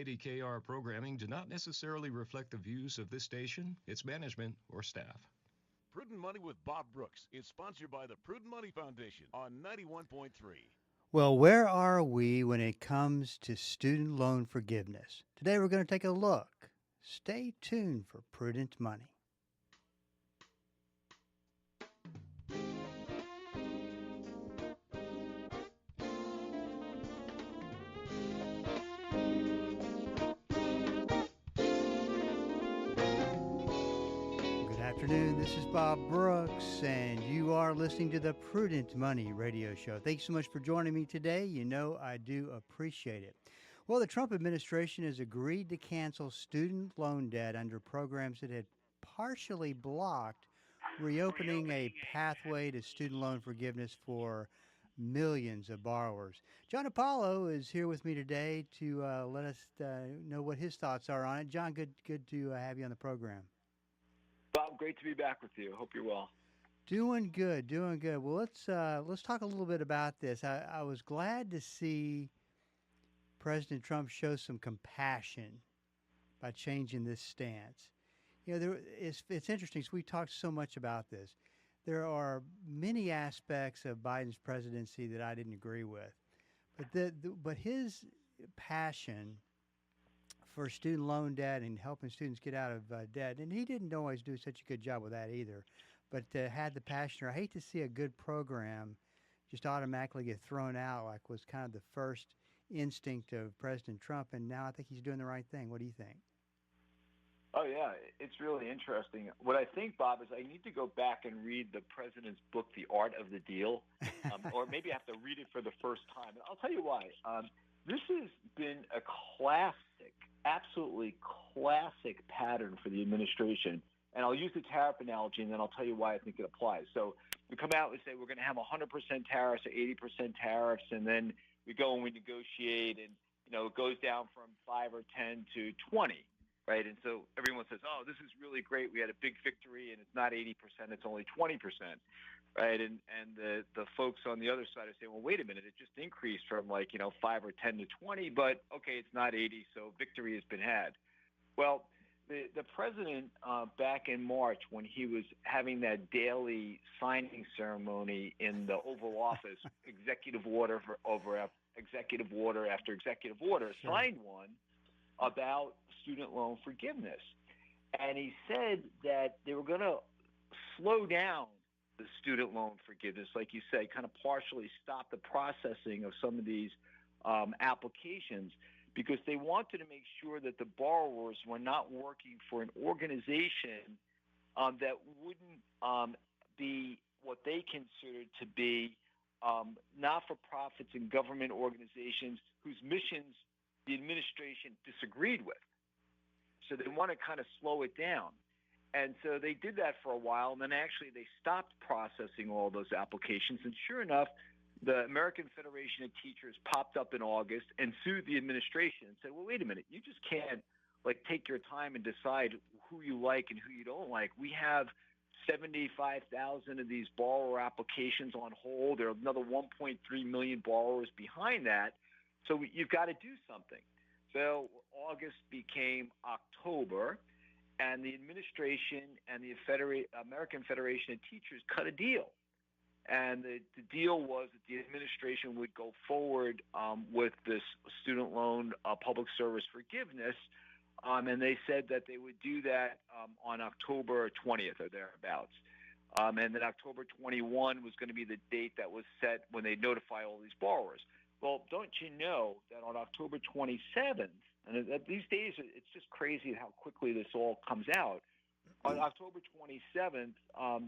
KDKR programming do not necessarily reflect the views of this station, its management, or staff. Prudent Money with Bob Brooks is sponsored by the Prudent Money Foundation on 91.3. Well, where are we when it comes to student loan forgiveness? Today we're going to take a look. Stay tuned for Prudent Money. Good afternoon. This is Bob Brooks, and you are listening to the Prudent Money Radio Show. Thanks so much for joining me today. You know I do appreciate it. Well, the Trump administration has agreed to cancel student loan debt under programs that had partially blocked reopening a pathway to student loan forgiveness for millions of borrowers. John Hupalo is here with me today to let us know what his thoughts are on it. John, good to have you on the program. Bob, great to be back with you. Hope you're well. Doing good. Well, let's talk a little bit about this. I was glad to see President Trump show some compassion by changing this stance. You know, it's interesting. So we talked so much about this. There are many aspects of Biden's presidency that I didn't agree with, but his passion for student loan debt and helping students get out of debt. And he didn't always do such a good job with that either, but had the passion. I hate to see a good program just automatically get thrown out like was kind of the first instinct of President Trump. And now I think he's doing the right thing. What do you think? Oh, yeah, it's really interesting. What I think, Bob, is I need to go back and read the president's book, The Art of the Deal, or maybe I have to read it for the first time. And I'll tell you why. This has been a classic, absolutely classic pattern for the administration. And I'll use the tariff analogy, and then I'll tell you why I think it applies. So we come out and say we're going to have 100% tariffs or 80% tariffs, and then we go and we negotiate, and it goes down from 5 or 10 to 20, right? And so everyone says, oh, this is really great. We had a big victory, and it's not 80%, it's only 20%. Right, and the folks on the other side are saying, well, wait a minute, it just increased from 5 or 10 to 20, but okay, it's not 80, so victory has been had. Well, the president back in March, when he was having that daily signing ceremony in the Oval Office, executive order after executive order, Sure. signed one about student loan forgiveness, and he said that they were going to slow down the student loan forgiveness, like you say, kind of partially stop the processing of some of these applications, because they wanted to make sure that the borrowers were not working for an organization that wouldn't be what they considered to be not-for-profits and government organizations whose missions the administration disagreed with. So they want to kind of slow it down. And so they did that for a while, and then actually they stopped processing all those applications. And sure enough, the American Federation of Teachers popped up in August and sued the administration and said, well, wait a minute, you just can't take your time and decide who you like and who you don't like. We have 75,000 of these borrower applications on hold. There are another 1.3 million borrowers behind that. So you've got to do something. So August became October, and the administration and the American Federation of Teachers cut a deal. And the deal was that the administration would go forward with this student loan public service forgiveness, and they said that they would do that on October 20th or thereabouts. And then October 21 was going to be the date that was set when they notify all these borrowers. Well, don't you know that on October 27th, and these days it's just crazy how quickly this all comes out. On October 27th,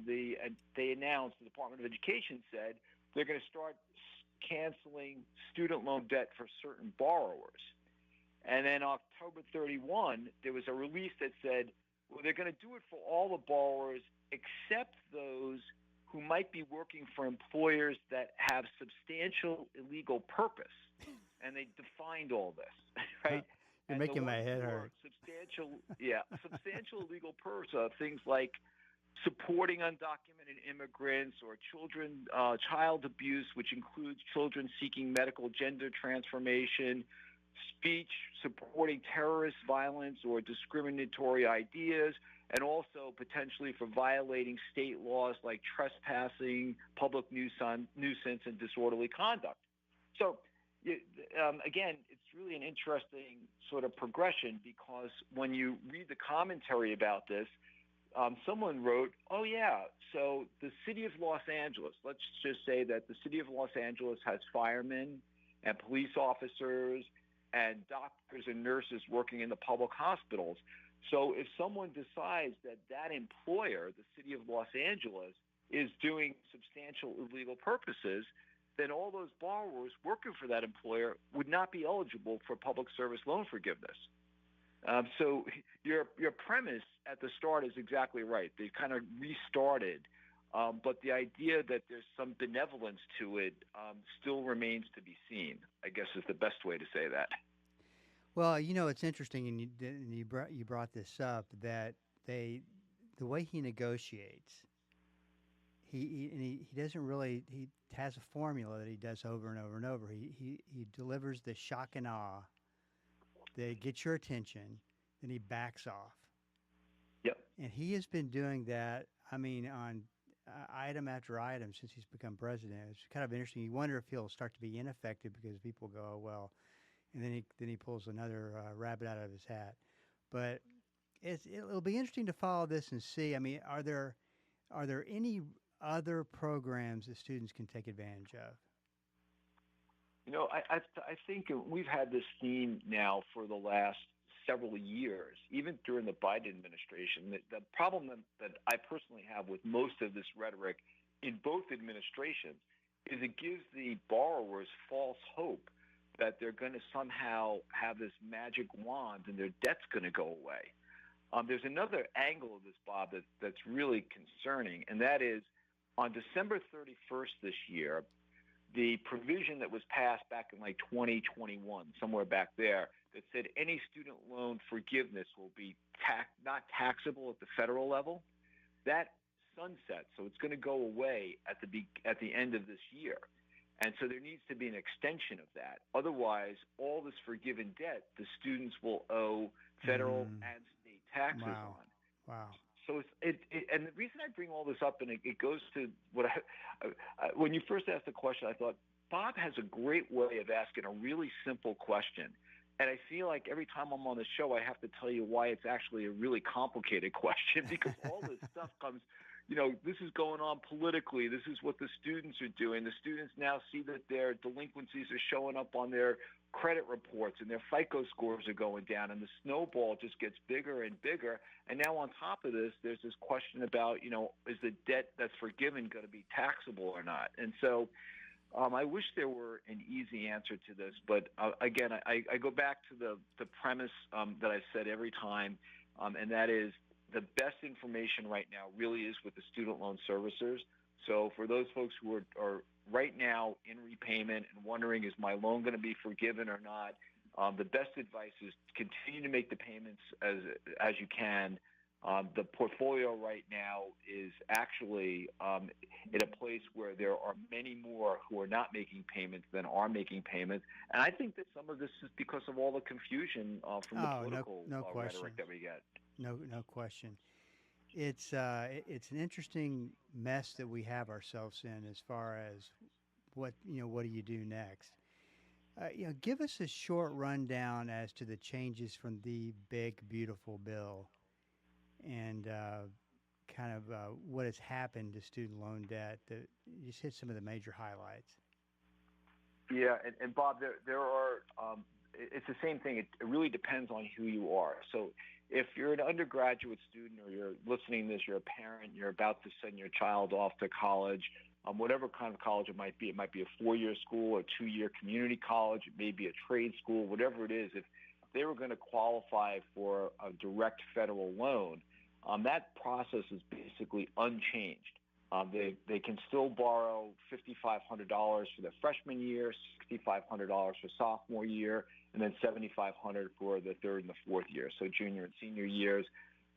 they announced, the Department of Education said, they're going to start canceling student loan debt for certain borrowers. And then October 31, there was a release that said, well, they're going to do it for all the borrowers except those who might be working for employers that have substantial illegal purpose. And they defined all this, right? You're making my head hurt. Substantial illegal purpose, things like supporting undocumented immigrants or child abuse, which includes children seeking medical gender transformation, speech supporting terrorist violence or discriminatory ideas, and also potentially for violating state laws like trespassing, public nuisance, and disorderly conduct. So, again, it's really an interesting sort of progression, because when you read the commentary about this, someone wrote, oh, yeah, so the city of Los Angeles, let's just say that the city of Los Angeles has firemen and police officers and doctors and nurses working in the public hospitals. So if someone decides that that employer, the city of Los Angeles, is doing substantial illegal purposes, then all those borrowers working for that employer would not be eligible for public service loan forgiveness. So your premise at the start is exactly right. They kind of restarted, but the idea that there's some benevolence to it still remains to be seen, I guess is the best way to say that. Well, it's interesting, and you brought this up, that the way he negotiates, he doesn't really, he has a formula that he does over and over and over. He delivers the shock and awe. They get your attention, then he backs off. Yep. And he has been doing that, I mean, on item after item since he's become president. It's kind of interesting. You wonder if he'll start to be ineffective because people go, oh, well, and then he pulls another rabbit out of his hat. But it'll be interesting to follow this and see. I mean, are there any other programs that students can take advantage of? I think we've had this theme now for the last several years, even during the Biden administration. The problem that I personally have with most of this rhetoric in both administrations is it gives the borrowers false hope that they're going to somehow have this magic wand and their debt's going to go away. There's another angle of this, Bob, that's really concerning, and that is on December 31st this year, the provision that was passed back in like 2021, somewhere back there, that said any student loan forgiveness will be not taxable at the federal level, that sunsets. So it's going to go away at the end of this year. And so there needs to be an extension of that. Otherwise, all this forgiven debt, the students will owe federal and state taxes on. Wow. So and the reason I bring all this up, and it goes to what when you first asked the question, I thought Bob has a great way of asking a really simple question. And I feel like every time I'm on the show, I have to tell you why it's actually a really complicated question, because all this stuff comes, this is going on politically. This is what the students are doing. The students now see that their delinquencies are showing up on their credit reports and their FICO scores are going down, and the snowball just gets bigger and bigger. And now on top of this, there's this question about, is the debt that's forgiven going to be taxable or not? And so I wish there were an easy answer to this, but again, I go back to the premise that I said every time, and that is the best information right now really is with the student loan servicers. So for those folks who are right now in repayment and wondering, is my loan going to be forgiven or not, the best advice is continue to make the payments as you can. The portfolio right now is actually in a place where there are many more who are not making payments than are making payments. And I think that some of this is because of all the confusion from the political rhetoric that we get. No question. It's an interesting mess that we have ourselves in as far as what do you do next? Give us a short rundown as to the changes from the big, beautiful bill and kind of what has happened to student loan debt. Just hit some of the major highlights. Yeah, and Bob, there are it's the same thing. It really depends on who you are. So if you're an undergraduate student or you're listening to this, you're a parent, you're about to send your child off to college, whatever kind of college it might be a 4-year school, a 2-year community college, it may be a trade school, whatever it is, if they were going to qualify for a direct federal loan, that process is basically unchanged. They can still borrow $5,500 for their freshman year, $6,500 for sophomore year, and then $7,500 for the third and the fourth year, so junior and senior years.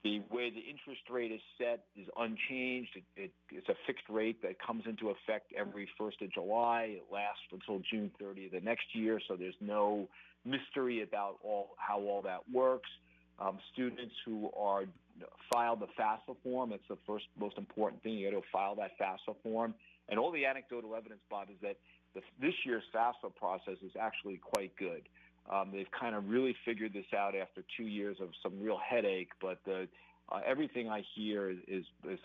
The way the interest rate is set is unchanged. It's a fixed rate that comes into effect every 1st of July. It lasts until June 30th of the next year, so there's no mystery about how all that works. Students who are file the FAFSA form, it's the first most important thing. You got to file that FAFSA form. And all the anecdotal evidence, Bob, is that this year's FAFSA process is actually quite good. They've kind of really figured this out after 2 years of some real headache, but everything I hear is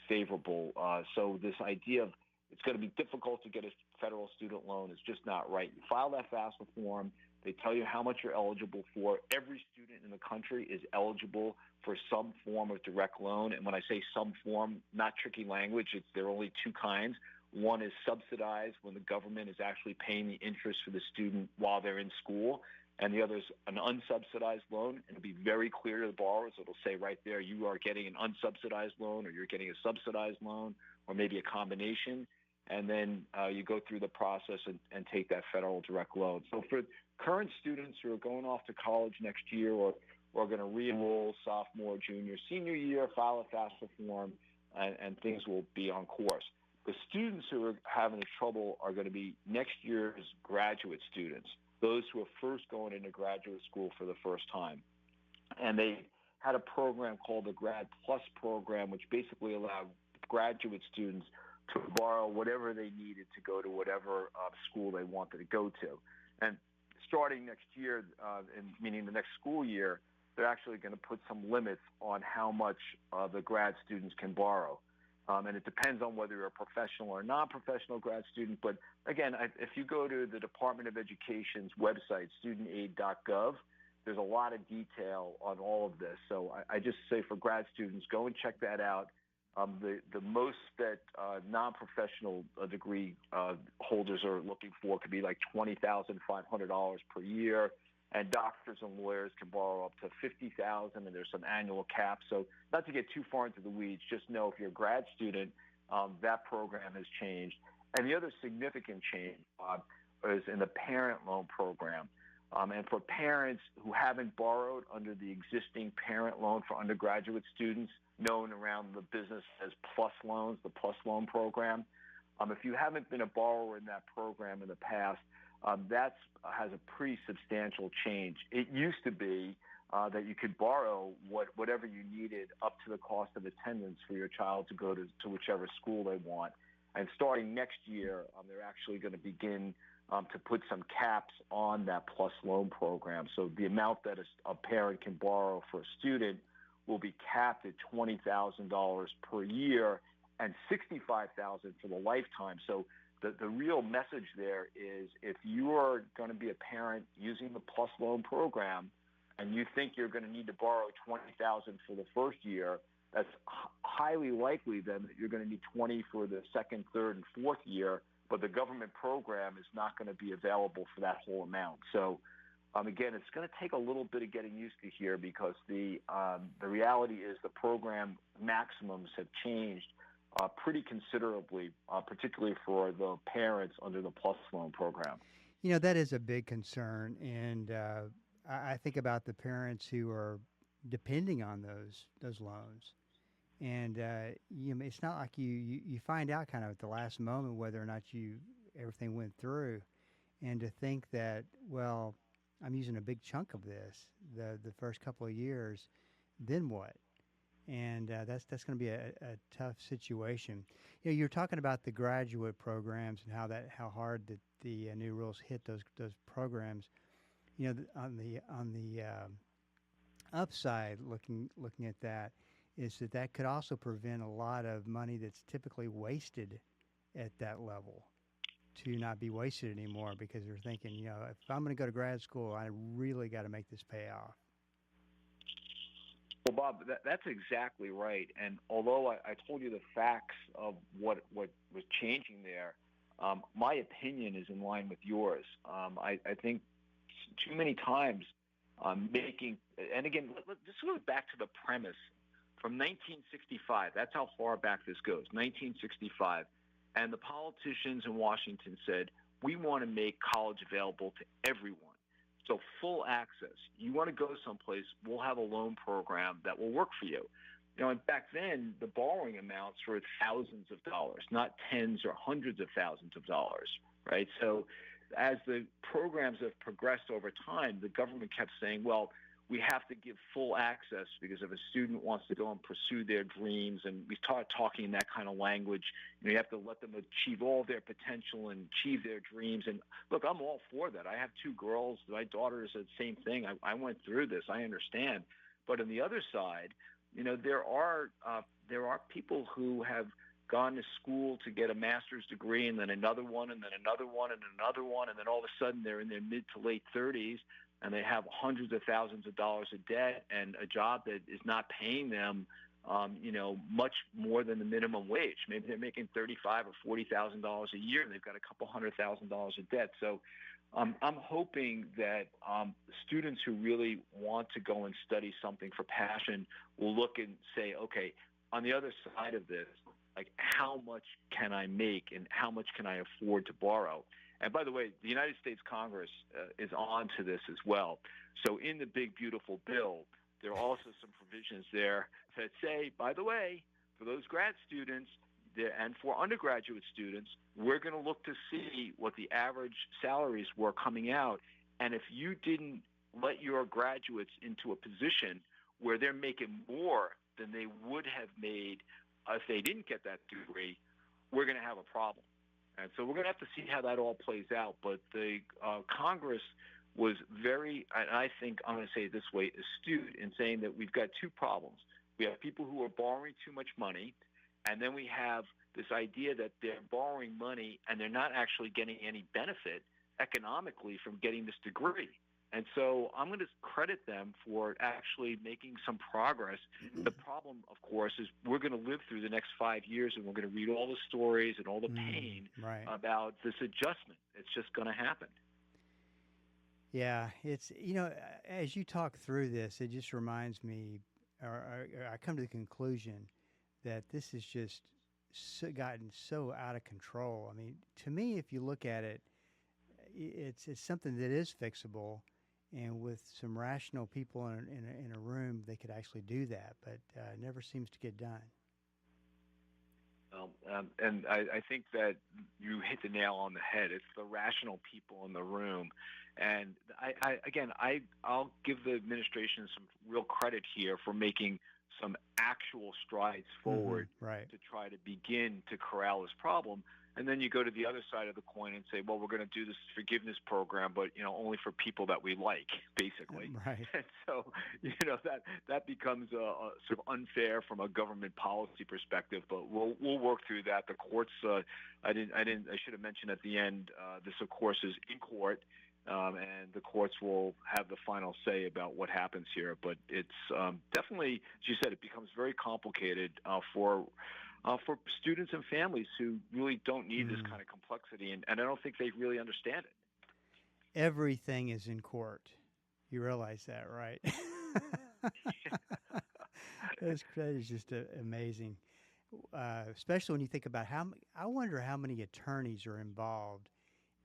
favorable. So this idea of it's going to be difficult to get a federal student loan is just not right. You file that FAFSA form. They tell you how much you're eligible for. Every student in the country is eligible for some form of direct loan. And when I say some form, not tricky language, there are only two kinds. One is subsidized, when the government is actually paying the interest for the student while they're in school. And the other is an unsubsidized loan. And it'll be very clear to the borrowers. It'll say right there, you are getting an unsubsidized loan, or you're getting a subsidized loan, or maybe a combination. And then you go through the process and take that federal direct loan. So for current students who are going off to college next year, or are going to re-enroll sophomore, junior, senior year, file a FAFSA form, and things will be on course. The students who are having the trouble are going to be next year's graduate students, those who are first going into graduate school for the first time. And they had a program called the Grad Plus program, which basically allowed graduate students to borrow whatever they needed to go to whatever school they wanted to go to. And starting next year, meaning the next school year, they're actually going to put some limits on how much the grad students can borrow. And it depends on whether you're a professional or non-professional grad student. But again, if you go to the Department of Education's website, studentaid.gov, there's a lot of detail on all of this. So I just say for grad students, go and check that out. The most that non-professional degree holders are looking for could be like $20,500 per year, and doctors and lawyers can borrow up to $50,000, and there's some annual caps. So not to get too far into the weeds, just know if you're a grad student, that program has changed. And the other significant change is in the parent loan program. And for parents who haven't borrowed under the existing parent loan for undergraduate students, known around the business as PLUS loans, the PLUS loan program, if you haven't been a borrower in that program in the past, that has a pretty substantial change. It used to be that you could borrow whatever you needed up to the cost of attendance for your child to go to whichever school they want. And starting next year, they're actually going to begin to put some caps on that PLUS loan program. So the amount that a parent can borrow for a student will be capped at $20,000 per year and $65,000 for the lifetime. So the real message there is, if you are going to be a parent using the PLUS loan program and you think you're going to need to borrow $20,000 for the first year, that's highly likely then that you're going to need $20,000 for the second, third, and fourth year, but the government program is not going to be available for that whole amount. So again, it's going to take a little bit of getting used to here, because the reality is the program maximums have changed pretty considerably, particularly for the parents under the PLUS loan program. You know, that is a big concern, and I think about the parents who are depending on those loans. And it's not like you find out kind of at the last moment whether or not everything went through, and to think that, well, I'm using a big chunk of this the first couple of years, then what? And that's going to be a tough situation. You know, you're talking about the graduate programs and how hard the new rules hit those programs. You know, on the upside, looking at that, is that could also prevent a lot of money that's typically wasted at that level to not be wasted anymore, because they're thinking, you know, if I'm going to go to grad school, I really got to make this pay off. Well, Bob, that's exactly right. And although I told you the facts of what was changing there, my opinion is in line with yours. I think too many times making, and again, this goes back to the premise from 1965. That's how far back this goes, 1965. And the politicians in Washington said, we want to make college available to everyone. So full access. You want to go someplace, we'll have a loan program that will work for you. You know, and back then, the borrowing amounts were thousands of dollars, not tens or hundreds of thousands of dollars, right? So as the programs have progressed over time, the government kept saying, well, we have to give full access because if a student wants to go and pursue their dreams, and we start talking in that kind of language, you have to let them achieve all their potential and achieve their dreams. And look, I'm all for that. I have two girls. My daughter is the same thing. I went through this. I understand. But on the other side, there are people who have gone to school to get a master's degree and then another one and then another one and another one, and then all of a sudden they're in their mid to late 30s and they have hundreds of thousands of dollars of debt and a job that is not paying them, much more than the minimum wage. Maybe they're making $35,000 or $40,000 a year, and they've got a couple $100,000 of debt. So I'm hoping that students who really want to go and study something for passion will look and say, okay, on the other side of this, like how much can I make and how much can I afford to borrow? And by the way, the United States Congress is on to this as well. So in the big, beautiful bill, there are also some provisions there that say, by the way, for those grad students and for undergraduate students, we're going to look to see what the average salaries were coming out. And if you didn't let your graduates into a position where they're making more than they would have made if they didn't get that degree, we're going to have a problem. And so we're going to have to see how that all plays out. But the Congress was very, and I think I'm going to say it this way, astute in saying that we've got two problems. We have people who are borrowing too much money, and then we have this idea that they're borrowing money and they're not actually getting any benefit economically from getting this degree. And so I'm going to credit them for actually making some progress. The problem, of course, is we're going to live through the next 5 years and we're going to read all the stories and all the pain about this adjustment. It's just going to happen. Yeah, it's, as you talk through this, it just reminds me, or I come to the conclusion that this has just gotten so out of control. I mean, to me, if you look at it, it's something that is fixable. And with some rational people in a room, they could actually do that, but it never seems to get done. And I think that you hit the nail on the head. It's the rational people in the room. And I'll give the administration some real credit here for making some actual strides forward to try to begin to corral this problem. And then you go to the other side of the coin and say, well, we're going to do this forgiveness program, but only for people that we like, basically. Right. And so, that becomes sort of unfair from a government policy perspective. But we'll work through that. The courts, I should have mentioned at the end, this of course is in court, and the courts will have the final say about what happens here. But it's definitely, as you said, it becomes very complicated for students and families who really don't need this kind of complexity, and I don't think they really understand it. Everything is in court. You realize that, right? That is just amazing, especially when you think about I wonder how many attorneys are involved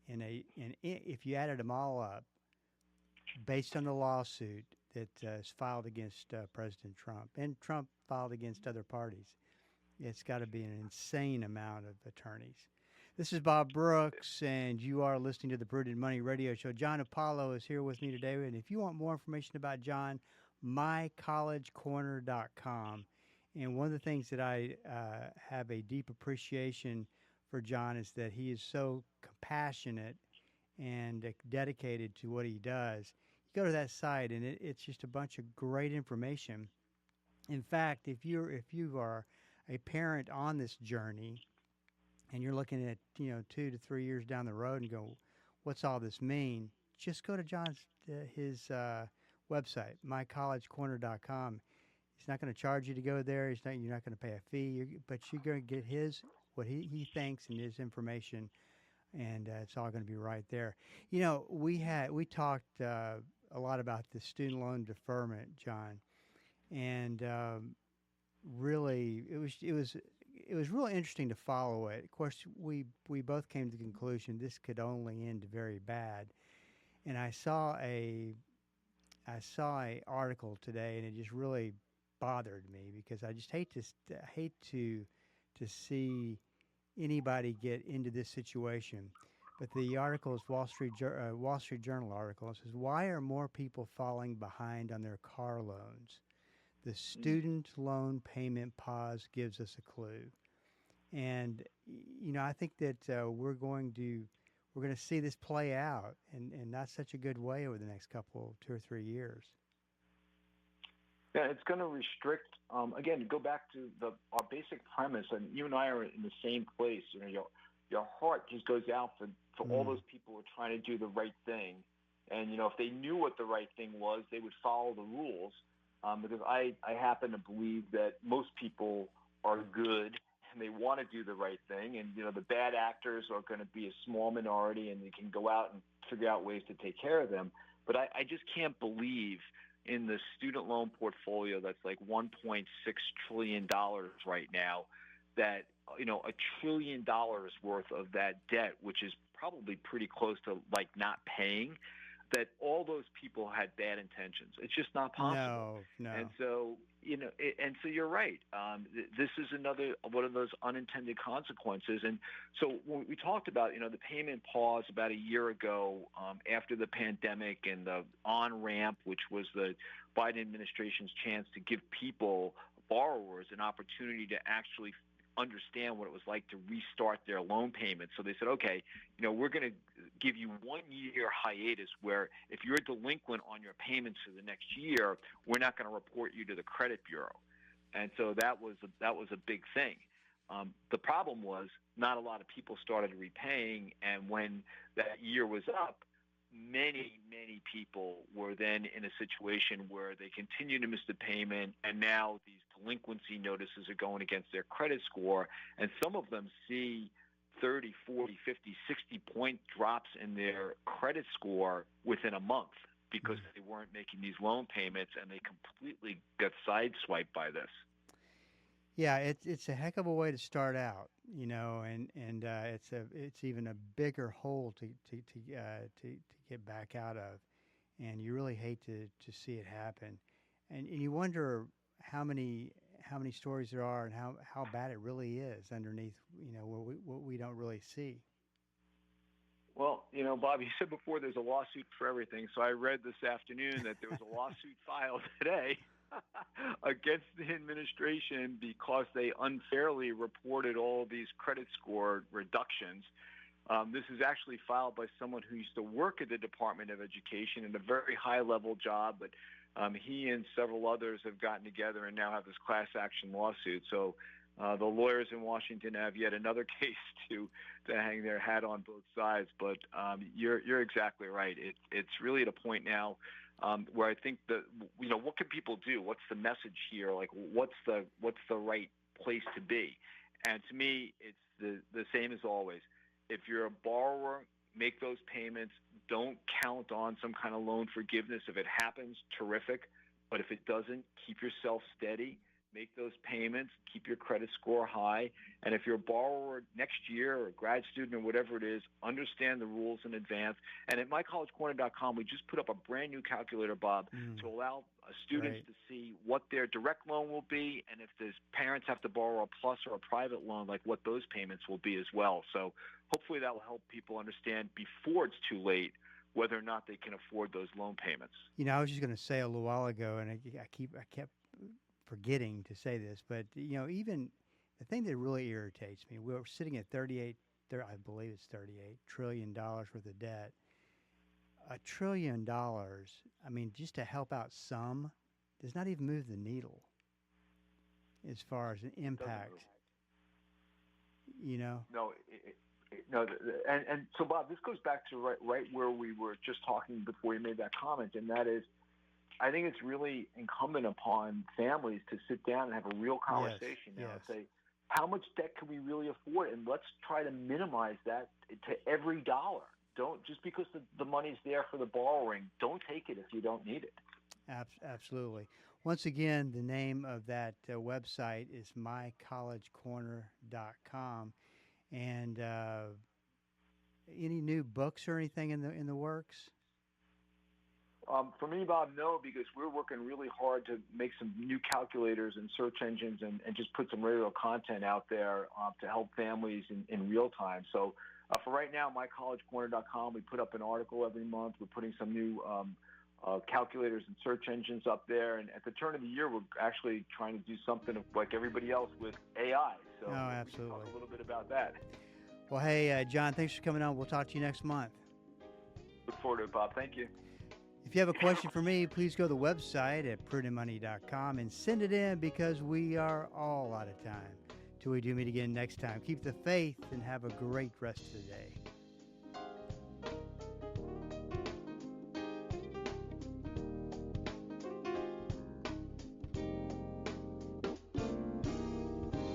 if you added them all up, based on the lawsuit that is filed against President Trump, and Trump filed against other parties. It's got to be an insane amount of attorneys. This is Bob Brooks, and you are listening to the Prudent Money Radio Show. John Hupalo is here with me today, and if you want more information about John, mycollegecorner.com. And one of the things that I have a deep appreciation for John is that he is so compassionate and dedicated to what he does. You go to that site, and it's just a bunch of great information. In fact, if you are a parent on this journey and you're looking at 2 to 3 years down the road and go, what's all this mean? Just go to John's his website, mycollegecorner.com. He's not going to charge you to go there. You're not going to pay a fee, but you're going to get what he thinks and his information, and it's all going to be right there. We talked a lot about the student loan deferment, John, and really, it was really interesting to follow it. Of course, we both came to the conclusion this could only end very bad. And I saw a article today, and it just really bothered me because I just hate to see anybody get into this situation. But the article is Wall Street Journal article. It says, "Why are more people falling behind on their car loans? The student loan payment pause gives us a clue." And I think that we're going to see this play out, and not such a good way over the next 2 or 3 years. Yeah, it's going to restrict. Again, to go back to our basic premise, and you and I are in the same place. Your heart just goes out for all those people who are trying to do the right thing, and if they knew what the right thing was, they would follow the rules. Because I happen to believe that most people are good and they want to do the right thing, and the bad actors are going to be a small minority, and they can go out and figure out ways to take care of them. But I just can't believe in the student loan portfolio that's like $1.6 trillion right now, that $1 trillion worth of that debt, which is probably pretty close to like not paying, that all those people had bad intentions. It's just not possible. No. And so, and so you're right. This is another one of those unintended consequences. And so when we talked about, the payment pause about a year ago, after the pandemic and the on-ramp, which was the Biden administration's chance to give borrowers, an opportunity to actually understand what it was like to restart their loan payments. So they said, okay, we're going to give you 1 year hiatus where if you're delinquent on your payments for the next year, we're not going to report you to the credit bureau. And so that was a big thing. The problem was not a lot of people started repaying, and when that year was up, many people were then in a situation where they continued to miss the payment, and now these delinquency notices are going against their credit score, and some of them see 30, 40, 50, 60-point drops in their credit score within a month because they weren't making these loan payments, and they completely got sideswiped by this. Yeah, it's a heck of a way to start out, and it's even a bigger hole to get back out of, and you really hate to see it happen, and you wonder how many stories there are and how bad it really is underneath, what we don't really see. Well, Bob, you said before there's a lawsuit for everything, so I read this afternoon that there was a lawsuit filed today against the administration because they unfairly reported all these credit score reductions. This is actually filed by someone who used to work at the Department of Education in a very high-level job, but he and several others have gotten together and now have this class action lawsuit. So the lawyers in Washington have yet another case to hang their hat on both sides. But you're exactly right. It's really at a point now where I think that what can people do? What's the message here? Like, what's the right place to be? And to me, it's the same as always. If you're a borrower, make those payments. Don't count on some kind of loan forgiveness. If it happens, terrific. But if it doesn't, keep yourself steady. Make those payments. Keep your credit score high. And if you're a borrower next year or a grad student or whatever it is, understand the rules in advance. And at mycollegecorner.com, we just put up a brand new calculator, Bob, to allow students to see what their direct loan will be, and if the parents have to borrow a PLUS or a private loan, like what those payments will be as well. So hopefully that will help people understand before it's too late whether or not they can afford those loan payments. I was just going to say a little while ago, and I kept forgetting to say this, but even the thing that really irritates me, we're sitting at I believe it's $38 trillion worth of debt. $1 trillion, I mean, just to help out some, does not even move the needle as far as an impact. No, and so Bob, this goes back to right where we were just talking before you made that comment, and that is, I think it's really incumbent upon families to sit down and have a real conversation now and say, how much debt can we really afford? And let's try to minimize that to every dollar. Don't, just because the money's there for the borrowing, don't take it if you don't need it. Absolutely. Once again, the name of that website is mycollegecorner.com. And any new books or anything in the works? For me, Bob, no, because we're working really hard to make some new calculators and search engines and just put some regular content out there to help families in real time. So For right now, mycollegecorner.com, we put up an article every month. We're putting some new calculators and search engines up there. And at the turn of the year, we're actually trying to do something like everybody else with AI. So absolutely. we can talk a little bit about that. Well, hey, John, thanks for coming on. We'll talk to you next month. Look forward to it, Bob. Thank you. If you have a question for me, please go to the website at prudentmoney.com and send it in, because we are all out of time. Till we do meet again next time, keep the faith and have a great rest of the day.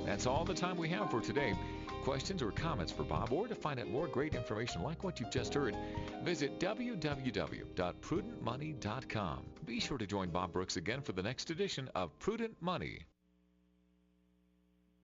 That's all the time we have for today. Questions or comments for Bob, or to find out more great information like what you've just heard, visit www.prudentmoney.com. Be sure to join Bob Brooks again for the next edition of Prudent Money.